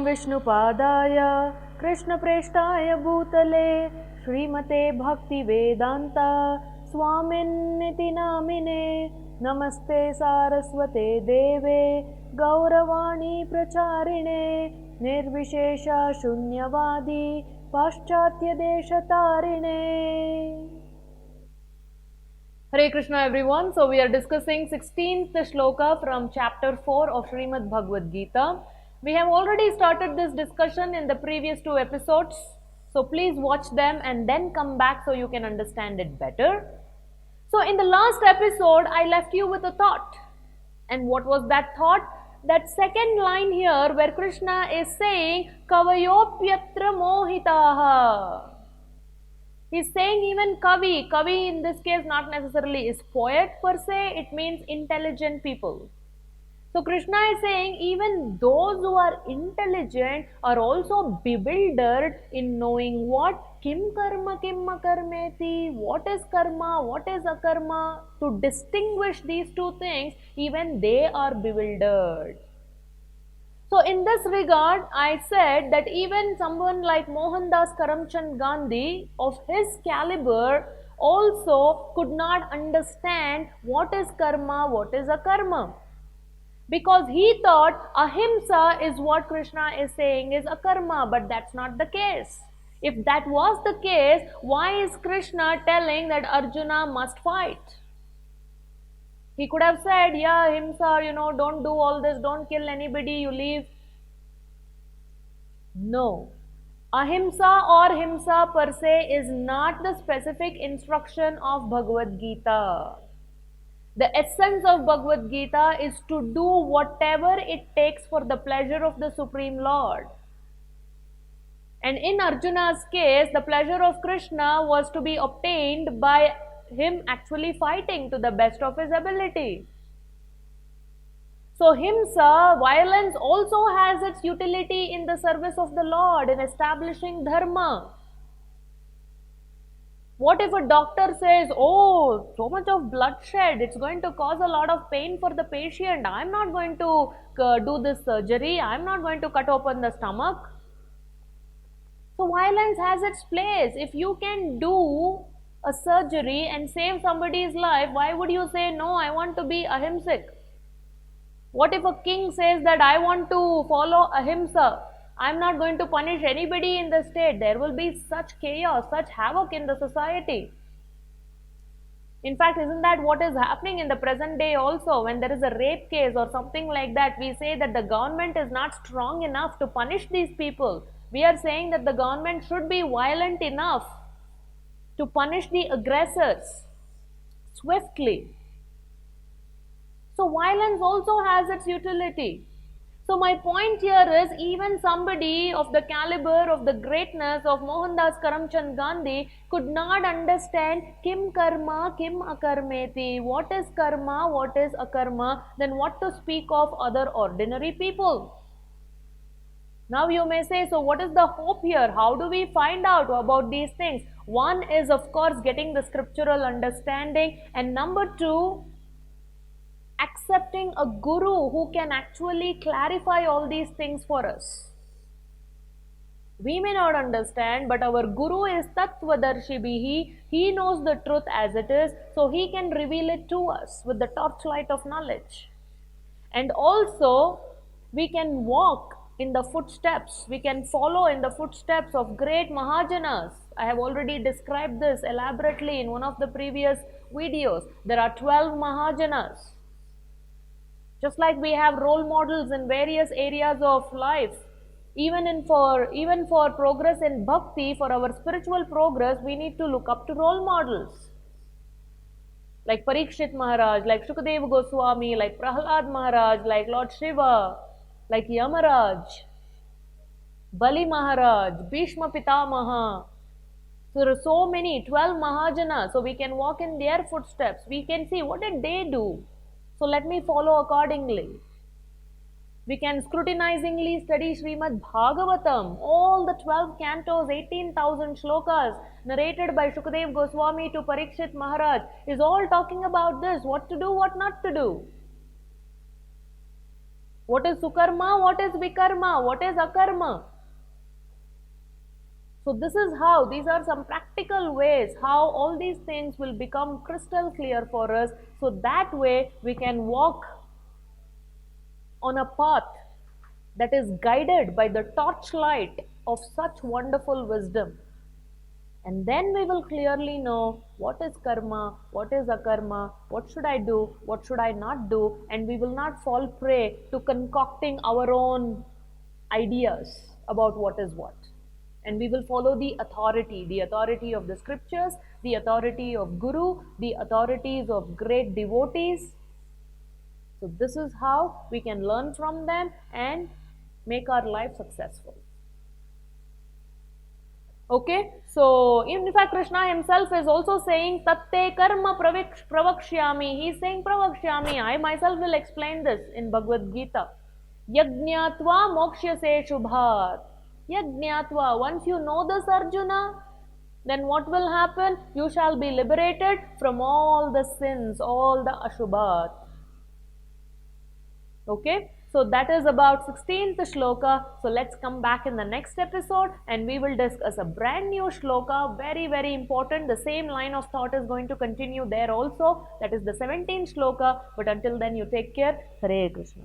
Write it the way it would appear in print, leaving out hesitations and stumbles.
विष्णुपादाय कृष्णप्रेष्ठाय भूतले श्रीमते भक्तिवेदान्ता स्वामिन्निति नामिने नमस्ते सारस्वते देवे गौरवाणी प्रचारिणे निर्विशेषा शून्यवादी पाश्चात्यदेशतारिणे. Hare Krishna everyone. So we are discussing 16th shloka from chapter 4 of Srimad Bhagavad Gita. We have already started this discussion in the previous 2 episodes. So please watch them and then come back so you can understand it better. So in the last episode, I left you with a thought. And what was that thought? That second line here where Krishna is saying, Kavayopyatra mohitaha. He's saying even Kavi. Kavi in this case not necessarily is poet per se, it means intelligent people. So Krishna is saying even those who are intelligent are also bewildered in knowing what kim karma kim akarmeti, what is karma, what is akarma. To distinguish these two things, even they are bewildered. So in this regard, I said that even someone like Mohandas Karamchand Gandhi of his caliber also could not understand what is karma, what is akarma. Because he thought ahimsa is what Krishna is saying is akarma, but that's not the case. If that was the case, why is Krishna telling that Arjuna must fight? He could have said, yeah, ahimsa, don't do all this, don't kill anybody, you leave. No. Ahimsa or himsa per se is not the specific instruction of Bhagavad Gita. The essence of Bhagavad Gita is to do whatever it takes for the pleasure of the Supreme Lord. And in Arjuna's case, the pleasure of Krishna was to be obtained by him actually fighting to the best of his ability. So himsa, violence also has its utility in the service of the Lord, in establishing dharma. What if a doctor says, oh, so much of bloodshed, it's going to cause a lot of pain for the patient. I'm not going to do this surgery. I'm not going to cut open the stomach. So violence has its place. If you can do a surgery and save somebody's life, why would you say, no, I want to be ahimsic? What if a king says that I want to follow ahimsa? I'm not going to punish anybody in the state. There will be such chaos, such havoc in the society. In fact, isn't that what is happening in the present day also? When there is a rape case or something like that, we say that the government is not strong enough to punish these people. We are saying that the government should be violent enough to punish the aggressors swiftly. So violence also has its utility. So my point here is even somebody of the caliber of the greatness of Mohandas Karamchand Gandhi could not understand kim karma, kim akarmeti. What is karma, what is akarma, then what to speak of other ordinary people. Now you may say, so what is the hope here? How do we find out about these things? One is of course getting the scriptural understanding, and number 2, accepting a guru who can actually clarify all these things for us. We may not understand, but our guru is Tattvadarshi Bihi. He knows the truth as it is, so he can reveal it to us with the torchlight of knowledge. And also, we can walk in the footsteps, we can follow in the footsteps of great Mahajanas. I have already described this elaborately in one of the previous videos. There are 12 Mahajanas. Just like we have role models in various areas of life, even for progress in bhakti, for our spiritual progress, we need to look up to role models. Like Parikshit Maharaj, like Shukadeva Goswami, like Prahlad Maharaj, like Lord Shiva, like Yamaraj, Bali Maharaj, Bhishma Pitamaha. So there are so many, 12 Mahajanas, so we can walk in their footsteps. We can see what did they do. So let me follow accordingly. We can scrutinizingly study Srimad Bhagavatam, all the 12 cantos, 18,000 shlokas narrated by Shukadeva Goswami to Parikshit Maharaj is all talking about this, what to do, what not to do. What is Sukarma? What is Vikarma? What is Akarma? So this is how, these are some practical ways how all these things will become crystal clear for us. So that way we can walk on a path that is guided by the torchlight of such wonderful wisdom. And then we will clearly know what is karma, what is akarma, what should I do, what should I not do, and we will not fall prey to concocting our own ideas about what is what. And we will follow the authority of the scriptures, the authority of Guru, the authorities of great devotees. So this is how we can learn from them and make our life successful. Okay, so in fact Krishna himself is also saying Tatte karma pravakshyami. He is saying pravakshyami. I myself will explain this in Bhagavad Gita. Yajnatva mokshyase shubhat. Yajnatva. Once you know this, Arjuna, then what will happen? You shall be liberated from all the sins, all the ashubhat. Okay, so that is about 16th shloka. So let's come back in the next episode and we will discuss a brand new shloka, very very important. The same line of thought is going to continue there also. That is the 17th shloka. But until then, you take care. Hare Krishna.